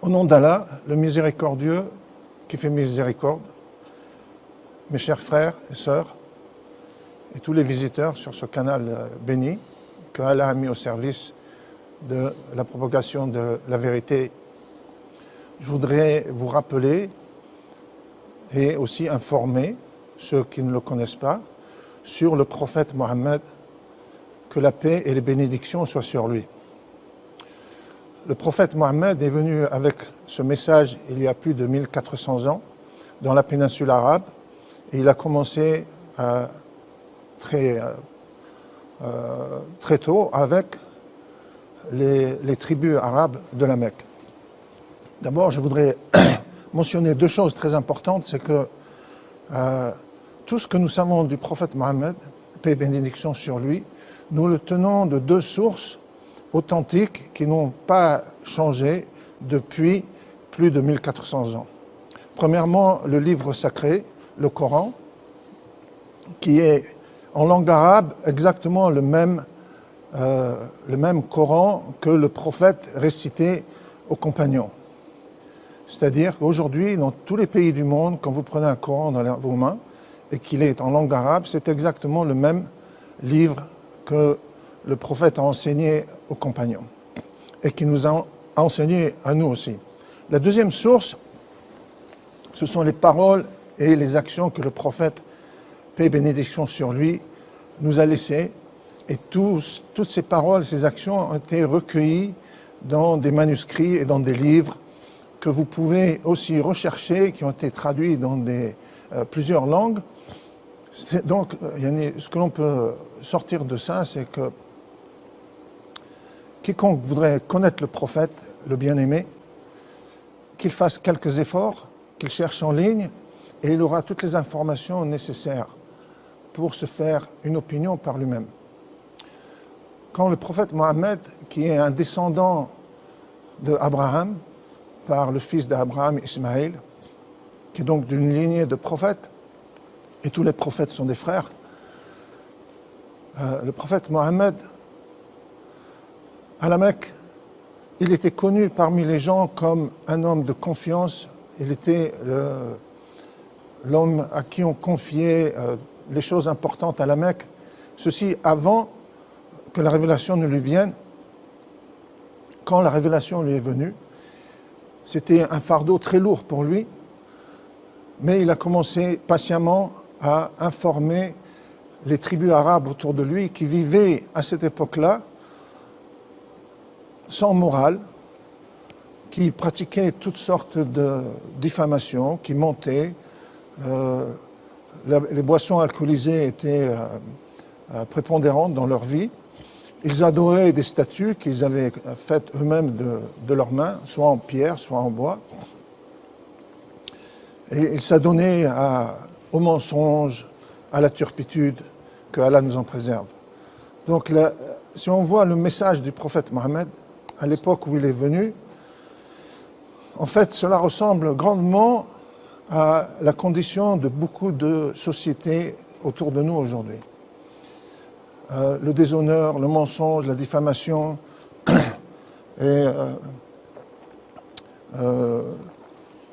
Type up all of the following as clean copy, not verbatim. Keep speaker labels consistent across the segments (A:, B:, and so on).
A: Au nom d'Allah, le miséricordieux qui fait miséricorde, mes chers frères et sœurs, et tous les visiteurs sur ce canal béni que Allah a mis au service de la propagation de la vérité, je voudrais vous rappeler et aussi informer ceux qui ne le connaissent pas sur le prophète Mohammed, que la paix et les bénédictions soient sur lui. Le prophète Mohammed est venu avec ce message il y a plus de 1400 ans dans la péninsule arabe et il a commencé très tôt avec les tribus arabes de la Mecque. D'abord, je voudrais mentionner deux choses très importantes, c'est que tout ce que nous savons du prophète Mohammed, paix et bénédiction sur lui, nous le tenons de deux sources authentiques qui n'ont pas changé depuis plus de 1400 ans. Premièrement, le livre sacré, le Coran, qui est en langue arabe exactement le même Coran que le prophète récitait aux compagnons. C'est-à-dire qu'aujourd'hui, dans tous les pays du monde, quand vous prenez un Coran dans vos mains et qu'il est en langue arabe, c'est exactement le même livre que le prophète a enseigné aux compagnons et qui nous a enseigné à nous aussi. La deuxième source, ce sont les paroles et les actions que le prophète, paix et bénédiction sur lui, nous a laissées. Et toutes ces paroles, ces actions ont été recueillies dans des manuscrits et dans des livres que vous pouvez aussi rechercher, qui ont été traduits dans plusieurs langues. Donc, ce que l'on peut sortir de ça, c'est que quiconque voudrait connaître le prophète, le bien-aimé, qu'il fasse quelques efforts, qu'il cherche en ligne, et il aura toutes les informations nécessaires pour se faire une opinion par lui-même. Quand le prophète Mohammed, qui est un descendant d'Abraham, par le fils d'Abraham, Ismaël, qui est donc d'une lignée de prophètes, et tous les prophètes sont des frères, le prophète Mohammed, à la Mecque, il était connu parmi les gens comme un homme de confiance. Il était l'homme à qui on confiait les choses importantes à la Mecque. Ceci avant que la révélation ne lui vienne. Quand la révélation lui est venue, c'était un fardeau très lourd pour lui, mais il a commencé patiemment à informer les tribus arabes autour de lui qui vivaient à cette époque-là sans morale, qui pratiquaient toutes sortes de diffamations, qui mentaient. Les boissons alcoolisées étaient prépondérantes dans leur vie. Ils adoraient des statues qu'ils avaient faites eux-mêmes de leurs mains, soit en pierre, soit en bois. Et ils s'adonnaient au mensonge, à la turpitude, que Allah nous en préserve. Donc, si on voit le message du prophète Mohammed, à l'époque où il est venu, en fait, cela ressemble grandement à la condition de beaucoup de sociétés autour de nous aujourd'hui. Le déshonneur, le mensonge, la diffamation et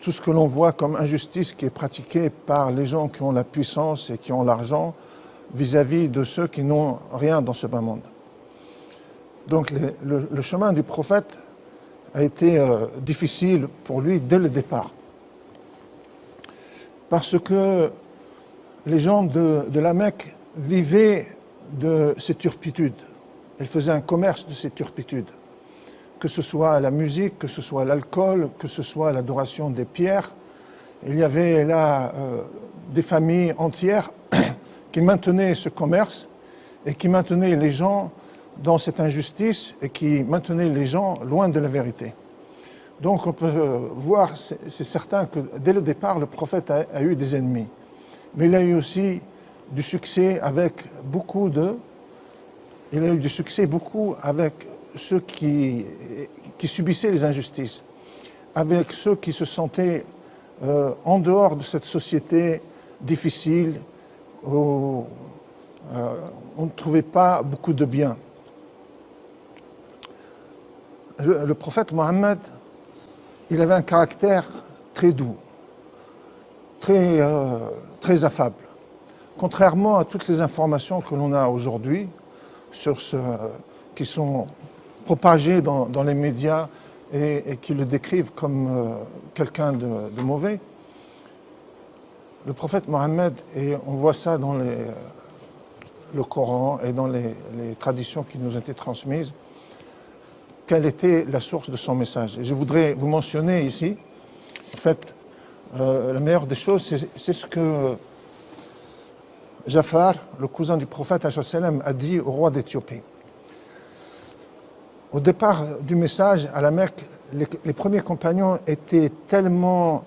A: tout ce que l'on voit comme injustice qui est pratiquée par les gens qui ont la puissance et qui ont l'argent vis-à-vis de ceux qui n'ont rien dans ce bas monde. Donc le chemin du prophète a été difficile pour lui dès le départ. Parce que les gens de la Mecque vivaient de ces turpitudes. Ils faisaient un commerce de ces turpitudes. Que ce soit la musique, que ce soit l'alcool, que ce soit l'adoration des pierres. Il y avait là des familles entières qui maintenaient ce commerce et qui maintenaient les gens dans cette injustice et qui maintenaient les gens loin de la vérité. Donc on peut voir, c'est certain que dès le départ, le prophète a eu des ennemis. Mais il a eu aussi du succès avec il a eu du succès beaucoup avec ceux qui subissaient les injustices, avec ceux qui se sentaient en dehors de cette société difficile où on ne trouvait pas beaucoup de bien. Le prophète Mohammed il avait un caractère très doux, très affable. Contrairement à toutes les informations que l'on a aujourd'hui, qui sont propagées dans les médias et qui le décrivent comme quelqu'un de mauvais, le prophète Mohammed, et on voit ça dans le Coran et dans les traditions qui nous ont été transmises, quelle était la source de son message. Et je voudrais vous mentionner ici, en fait, la meilleure des choses, c'est ce que Jafar, le cousin du prophète, a dit au roi d'Éthiopie. Au départ du message à la Mecque, les premiers compagnons étaient tellement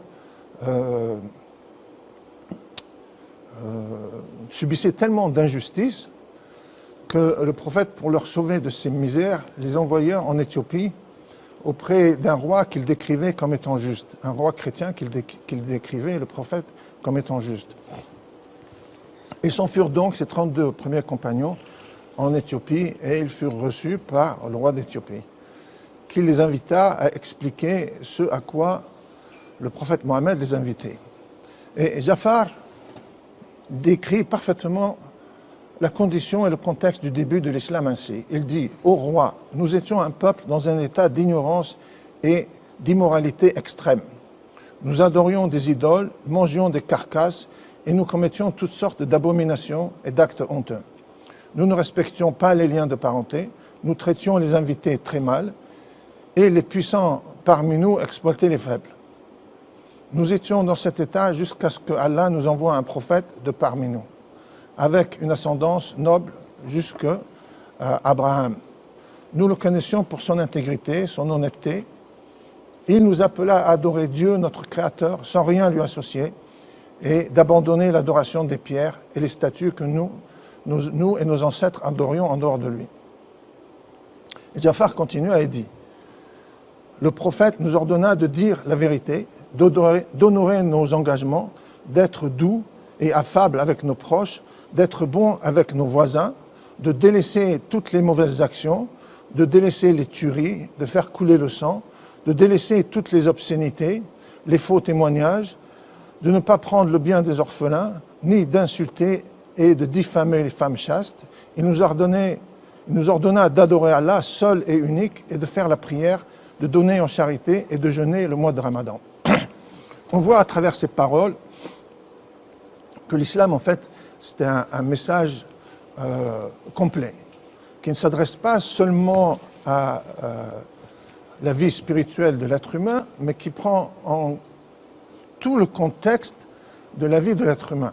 A: subissaient tellement d'injustices que le prophète, pour leur sauver de ces misères, les envoyait en Éthiopie auprès d'un roi qu'il décrivait comme étant juste, un roi chrétien qu'il décrivait, le prophète, comme étant juste. Ils s'en furent donc, ces 32 premiers compagnons, en Éthiopie, et ils furent reçus par le roi d'Éthiopie, qui les invita à expliquer ce à quoi le prophète Mohammed les invitait. Et Jafar décrit parfaitement la condition et le contexte du début de l'islam ainsi. Il dit « Ô roi, nous étions un peuple dans un état d'ignorance et d'immoralité extrême. Nous adorions des idoles, mangions des carcasses et nous commettions toutes sortes d'abominations et d'actes honteux. Nous ne respections pas les liens de parenté, nous traitions les invités très mal et les puissants parmi nous exploitaient les faibles. Nous étions dans cet état jusqu'à ce que Allah nous envoie un prophète de parmi nous, avec une ascendance noble jusqu'à Abraham. Nous le connaissions pour son intégrité, son honnêteté. Il nous appela à adorer Dieu, notre Créateur, sans rien lui associer, et d'abandonner l'adoration des pierres et les statues que nous et nos ancêtres adorions en dehors de lui. Et Jafar continue et dit « Le prophète nous ordonna de dire la vérité, d'honorer nos engagements, d'être doux et affable avec nos proches, d'être bon avec nos voisins, de délaisser toutes les mauvaises actions, de délaisser les tueries, de faire couler le sang, de délaisser toutes les obscénités, les faux témoignages, de ne pas prendre le bien des orphelins, ni d'insulter et de diffamer les femmes chastes. Il nous ordonna d'adorer Allah seul et unique et de faire la prière, de donner en charité et de jeûner le mois de Ramadan. » On voit à travers ces paroles que l'islam, en fait, c'est un message complet, qui ne s'adresse pas seulement à la vie spirituelle de l'être humain, mais qui prend en tout le contexte de la vie de l'être humain.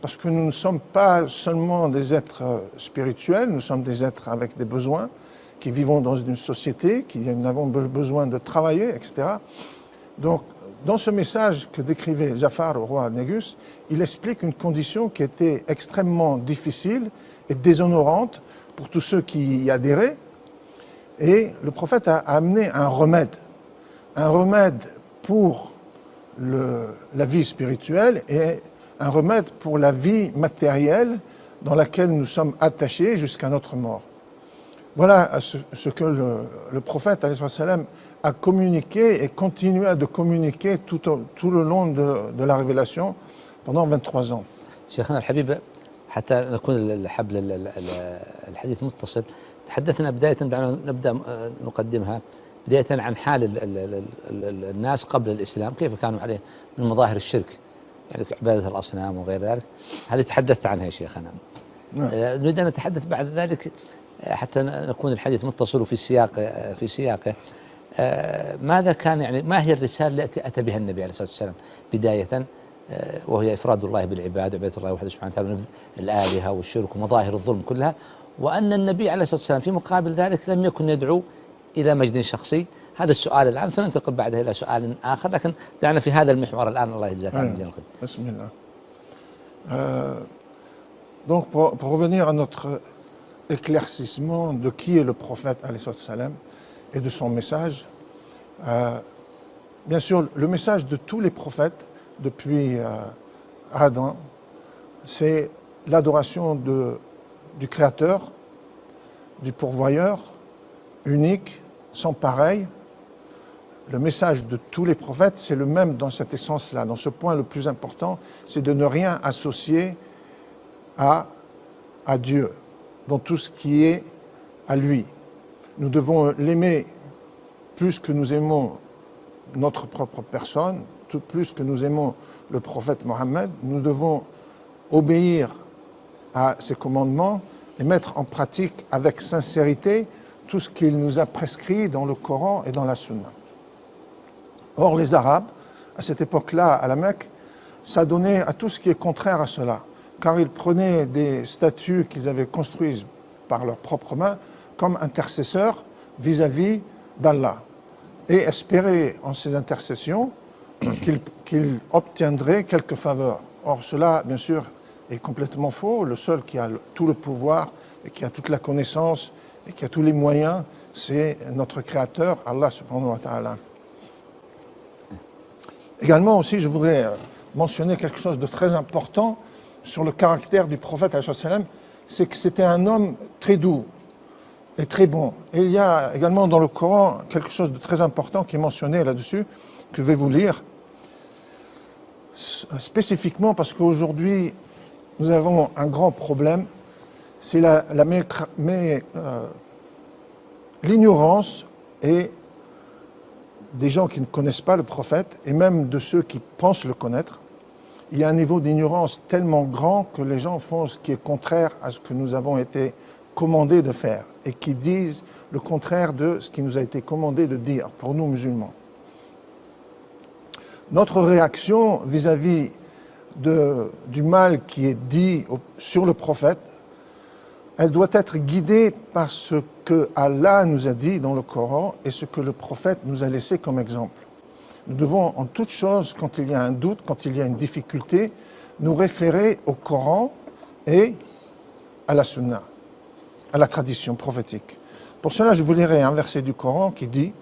A: Parce que nous ne sommes pas seulement des êtres spirituels, nous sommes des êtres avec des besoins, qui vivons dans une société, qui avons besoin de travailler, etc. Donc, dans ce message que décrivait Jafar au roi Négus, il explique une condition qui était extrêmement difficile et déshonorante pour tous ceux qui y adhéraient. Et le prophète a amené un remède pour la vie spirituelle et un remède pour la vie matérielle dans laquelle nous sommes attachés jusqu'à notre mort. Voilà ce que le prophète a communiqué et continue de communiquer tout le long de la révélation pendant 23 ans.
B: شيخنا الحبيب حتى نكون حبل الحديث متصل تحدثنا بداية دعنا نبدأ نقدمها بداية عن حال الناس قبل الإسلام كيف كانوا عليه من مظاهر الشرك يعني عبادة الأصنام وغير ذلك هذه تحدثت عنها يا شيخنا. نريد أن نتحدث بعد ذلك حتى نكون الحديث متصل في سياقه ماذا كان يعني ما هي الرسالة التي أتى بها النبي عليه الصلاة والسلام بداية وهي إفراد الله بالعباد وعبادة الله وحده سبحانه وتعالى ونبذ الآلهة والشرك ومظاهر الظلم كلها وأن النبي عليه الصلاة والسلام في مقابل ذلك لم يكن يدعو إلى مجد شخصي. هذا السؤال الآن سننتقل بعدها إلى سؤال آخر لكن دعنا في هذا المحور الآن الله يجزاك عن جل الخير.
A: بسم الله. Donc pour revenir à notre éclaircissement de qui est le prophète alayhi salam et de son message, bien sûr le message de tous les prophètes depuis Adam, c'est l'adoration du Créateur, du pourvoyeur, unique, sans pareil, le message de tous les prophètes, c'est le même dans cette essence-là. Dans ce point, le plus important, c'est de ne rien associer à Dieu, dans tout ce qui est à lui. Nous devons l'aimer plus que nous aimons notre propre personne, tout plus que nous aimons le prophète Mohammed. Nous devons obéir à ses commandements et mettre en pratique avec sincérité tout ce qu'il nous a prescrit dans le Coran et dans la Sunna. Or, les Arabes, à cette époque-là, à la Mecque, s'adonnaient à tout ce qui est contraire à cela, car ils prenaient des statues qu'ils avaient construites par leurs propres mains comme intercesseurs vis-à-vis d'Allah, et espéraient en ces intercessions qu'ils obtiendraient quelques faveurs. Or, cela, bien sûr, est complètement faux. Le seul qui a tout le pouvoir et qui a toute la connaissance et qui a tous les moyens, c'est notre Créateur, Allah subhanahu wa ta'ala. Également aussi, je voudrais mentionner quelque chose de très important sur le caractère du prophète, c'est que c'était un homme très doux et très bon. Et il y a également dans le Coran quelque chose de très important qui est mentionné là-dessus, que je vais vous lire, spécifiquement parce qu'aujourd'hui, nous avons un grand problème, c'est l'ignorance et des gens qui ne connaissent pas le prophète, et même de ceux qui pensent le connaître. Il y a un niveau d'ignorance tellement grand que les gens font ce qui est contraire à ce que nous avons été commandés de faire, et qui disent le contraire de ce qui nous a été commandé de dire, pour nous musulmans. Notre réaction vis-à-vis du mal qui est dit sur le prophète, elle doit être guidée par ce que Allah nous a dit dans le Coran et ce que le prophète nous a laissé comme exemple. Nous devons en toute chose, quand il y a un doute, quand il y a une difficulté, nous référer au Coran et à la Sunna, à la tradition prophétique. Pour cela, je vous lirai un verset du Coran qui dit,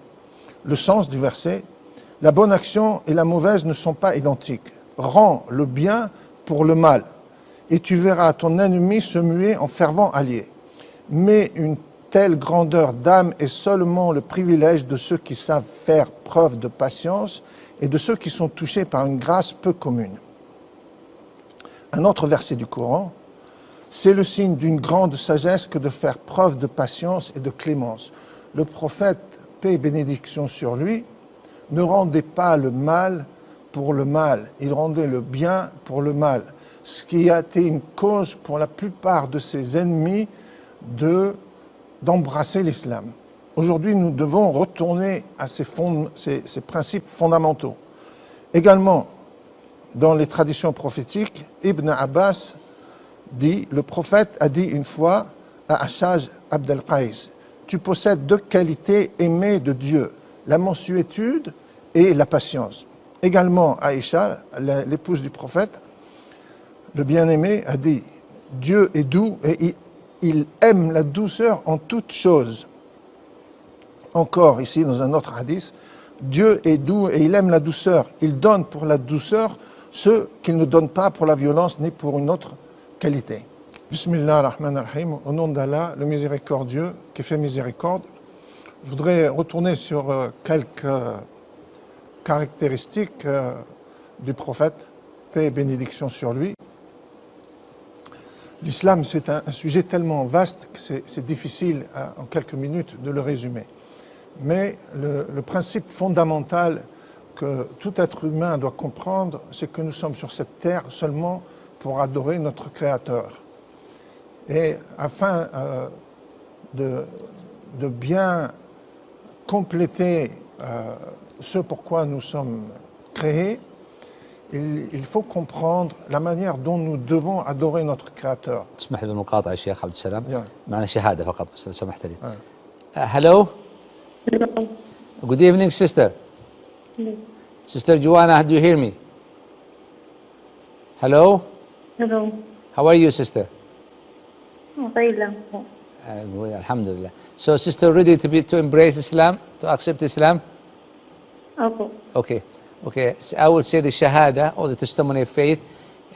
A: le sens du verset, « La bonne action et la mauvaise ne sont pas identiques. Rends le bien pour le mal, et tu verras ton ennemi se muer en fervent allié. Mais une telle grandeur d'âme est seulement le privilège de ceux qui savent faire preuve de patience et de ceux qui sont touchés par une grâce peu commune. » Un autre verset du Coran, « C'est le signe d'une grande sagesse que de faire preuve de patience et de clémence. » Le prophète, paix et bénédiction sur lui, ne rendait pas le mal pour le mal, il rendait le bien pour le mal, ce qui a été une cause pour la plupart de ses ennemis d'embrasser l'islam. Aujourd'hui, nous devons retourner à ces principes fondamentaux. Également, dans les traditions prophétiques, Ibn Abbas dit, le prophète a dit une fois à Ashaj Abd al-Qais, « Tu possèdes deux qualités aimées de Dieu, la mansuétude et la patience. » Également, Aïcha, l'épouse du prophète, le bien-aimé, a dit « Dieu est doux et il aime la douceur en toutes choses. » Encore ici, dans un autre hadith, « Dieu est doux et il aime la douceur. Il donne pour la douceur ce qu'il ne donne pas pour la violence ni pour une autre qualité. » Bismillah ar-Rahman ar-Rahim, au nom d'Allah, le miséricordieux qui fait miséricorde. Je voudrais retourner sur quelques caractéristiques du prophète, paix et bénédiction sur lui. L'islam, c'est un sujet tellement vaste que c'est difficile en quelques minutes de le résumer. Mais le principe fondamental que tout être humain doit comprendre, c'est que nous sommes sur cette terre seulement pour adorer notre Créateur. Et afin de bien compléter ce pourquoi nous sommes créés, il faut comprendre la manière dont nous devons adorer notre Créateur.
B: تسمح لي بالمقاطعة الشيخ عبد السلام
A: Yeah.
B: معنا شهادة فقط بس سمحت لي. Hello. Good evening, sister. Sister Joanna, do you hear me? Hello.
C: Hello.
B: How are you, sister?
C: طيب.
B: Alhamdulillah. So, sister, ready to embrace Islam, to accept Islam?
C: Okay.
B: Okay. So I will say the Shahada or the testimony of faith,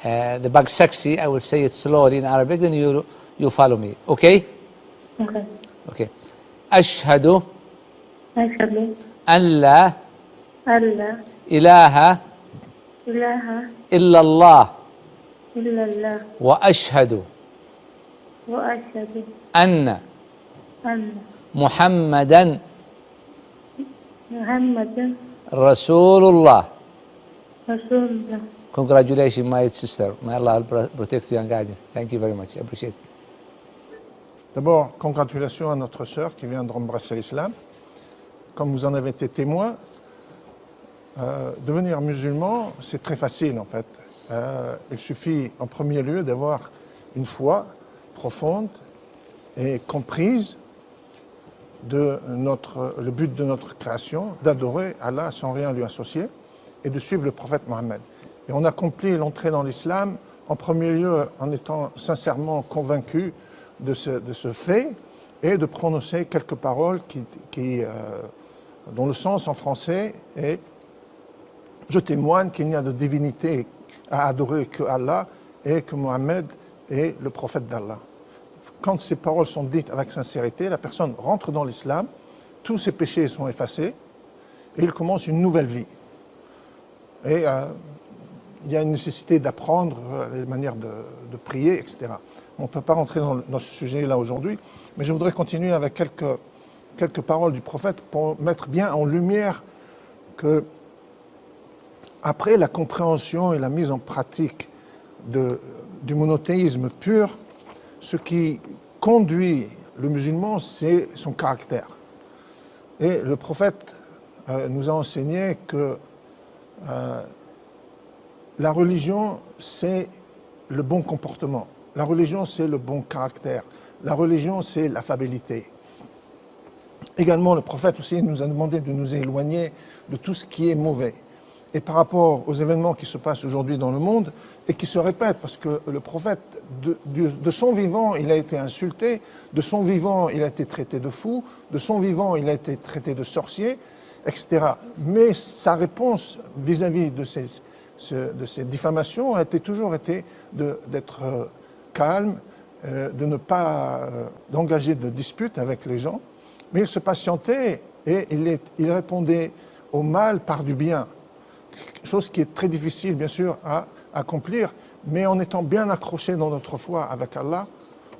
B: the Bagsaksi. I will say it slowly in Arabic, then you follow me. Okay?
C: Okay.
B: Okay. أشهد
C: أشهد
B: أن لا
C: ألا
B: إله
C: إله
B: إلا الله
C: إلا الله
B: وأشهد
C: وأشهد
B: أن
C: أن
B: محمدا
C: محمدا
B: رسول الله.
C: رسول الله.
B: Congratulations, my sister. May Allah protect you and guide you. Thank you very much. I appreciate it.
A: D'abord, congratulations à notre sœur qui vient d'embrasser l'islam. Comme vous en avez été témoin, devenir musulman, c'est très facile en fait. Il suffit en premier lieu d'avoir une foi profonde et comprise de le but de notre création, d'adorer Allah sans rien lui associer et de suivre le prophète Mohammed. Et on accomplit l'entrée dans l'islam en premier lieu en étant sincèrement convaincu de ce fait et de prononcer quelques paroles dont le sens en français est « Je témoigne qu'il n'y a de divinité à adorer que Allah et que Mohammed est le prophète d'Allah ». Quand ces paroles sont dites avec sincérité, la personne rentre dans l'islam, tous ses péchés sont effacés et il commence une nouvelle vie. Et il y a une nécessité d'apprendre les manières de prier, etc. On ne peut pas rentrer dans ce sujet-là aujourd'hui, mais je voudrais continuer avec quelques paroles du prophète pour mettre bien en lumière que après la compréhension et la mise en pratique du monothéisme pur, ce qui conduit le musulman, c'est son caractère. Et le prophète nous a enseigné que la religion, c'est le bon comportement. La religion, c'est le bon caractère. La religion, c'est l'affabilité. Également, le prophète aussi nous a demandé de nous éloigner de tout ce qui est mauvais. Et par rapport aux événements qui se passent aujourd'hui dans le monde et qui se répètent, parce que le prophète, de son vivant, il a été insulté, de son vivant, il a été traité de fou, de son vivant, il a été traité de sorcier, etc. Mais sa réponse vis-à-vis de ces diffamations a toujours été d'être calme, de ne pas d'engager de disputes avec les gens, mais il se patientait et il répondait au mal par du bien. Chose qui est très difficile, bien sûr, à accomplir, mais en étant bien accrochés dans notre foi avec Allah,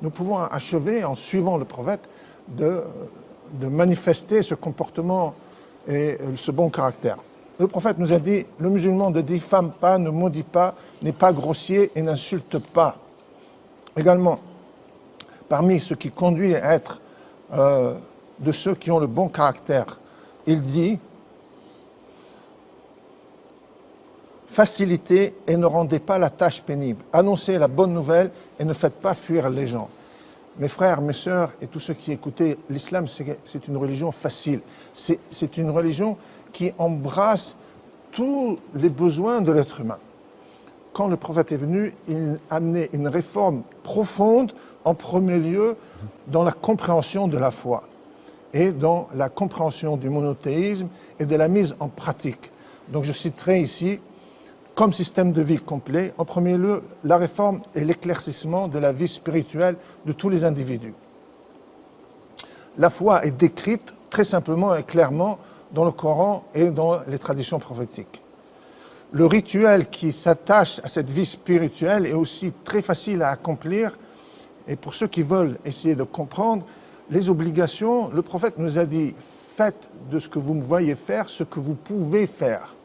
A: nous pouvons achever, en suivant le prophète, de manifester ce comportement et ce bon caractère. Le prophète nous a dit, le musulman ne diffame pas, ne maudit pas, n'est pas grossier et n'insulte pas. Également, parmi ce qui conduit à être de ceux qui ont le bon caractère, il dit, facilitez et ne rendez pas la tâche pénible. Annoncez la bonne nouvelle et ne faites pas fuir les gens. Mes frères, mes sœurs et tous ceux qui écoutaient, l'islam, c'est une religion facile. C'est une religion qui embrasse tous les besoins de l'être humain. Quand le prophète est venu, il amenait une réforme profonde, en premier lieu, dans la compréhension de la foi et dans la compréhension du monothéisme et de la mise en pratique. Donc je citerai ici, comme système de vie complet, en premier lieu, la réforme et l'éclaircissement de la vie spirituelle de tous les individus. La foi est décrite très simplement et clairement dans le Coran et dans les traditions prophétiques. Le rituel qui s'attache à cette vie spirituelle est aussi très facile à accomplir, et pour ceux qui veulent essayer de comprendre les obligations, le prophète nous a dit « Faites de ce que vous me voyez faire ce que vous pouvez faire ».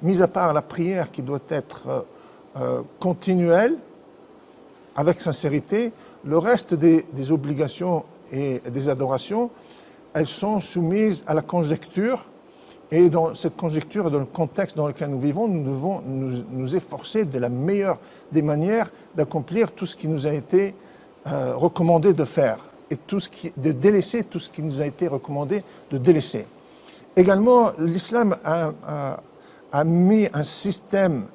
A: Mis à part la prière qui doit être continuelle, avec sincérité, le reste des obligations et des adorations, elles sont soumises à la conjecture, et dans cette conjecture et dans le contexte dans lequel nous vivons, nous devons nous efforcer de la meilleure des manières d'accomplir tout ce qui nous a été recommandé de faire, et de délaisser tout ce qui nous a été recommandé de délaisser. Également, l'islam a mis un système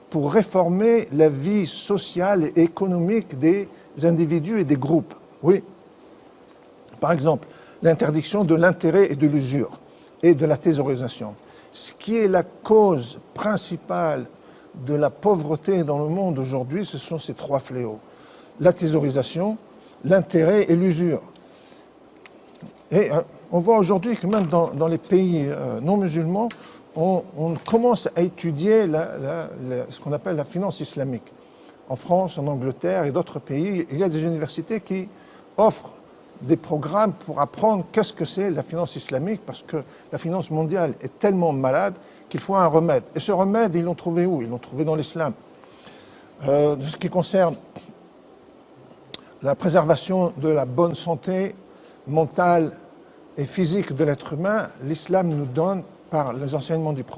A: pour réformer la vie sociale et économique des individus et des groupes. Oui. Par exemple, l'interdiction de l'intérêt et de l'usure et de la thésaurisation. Ce qui est la cause principale de la pauvreté dans le monde aujourd'hui, ce sont ces trois fléaux. La thésaurisation, l'intérêt et l'usure. Et on voit aujourd'hui que même dans les pays non musulmans, on commence à étudier ce qu'on appelle la finance islamique. En France, en Angleterre et d'autres pays, il y a des universités qui offrent des programmes pour apprendre qu'est-ce que c'est la finance islamique, parce que la finance mondiale est tellement malade qu'il faut un remède. Et ce remède, ils l'ont trouvé où? Ils l'ont trouvé dans l'islam. De ce qui concerne la préservation de la bonne santé mentale et physique de l'être humain, l'islam nous donne, par les enseignements du prophète,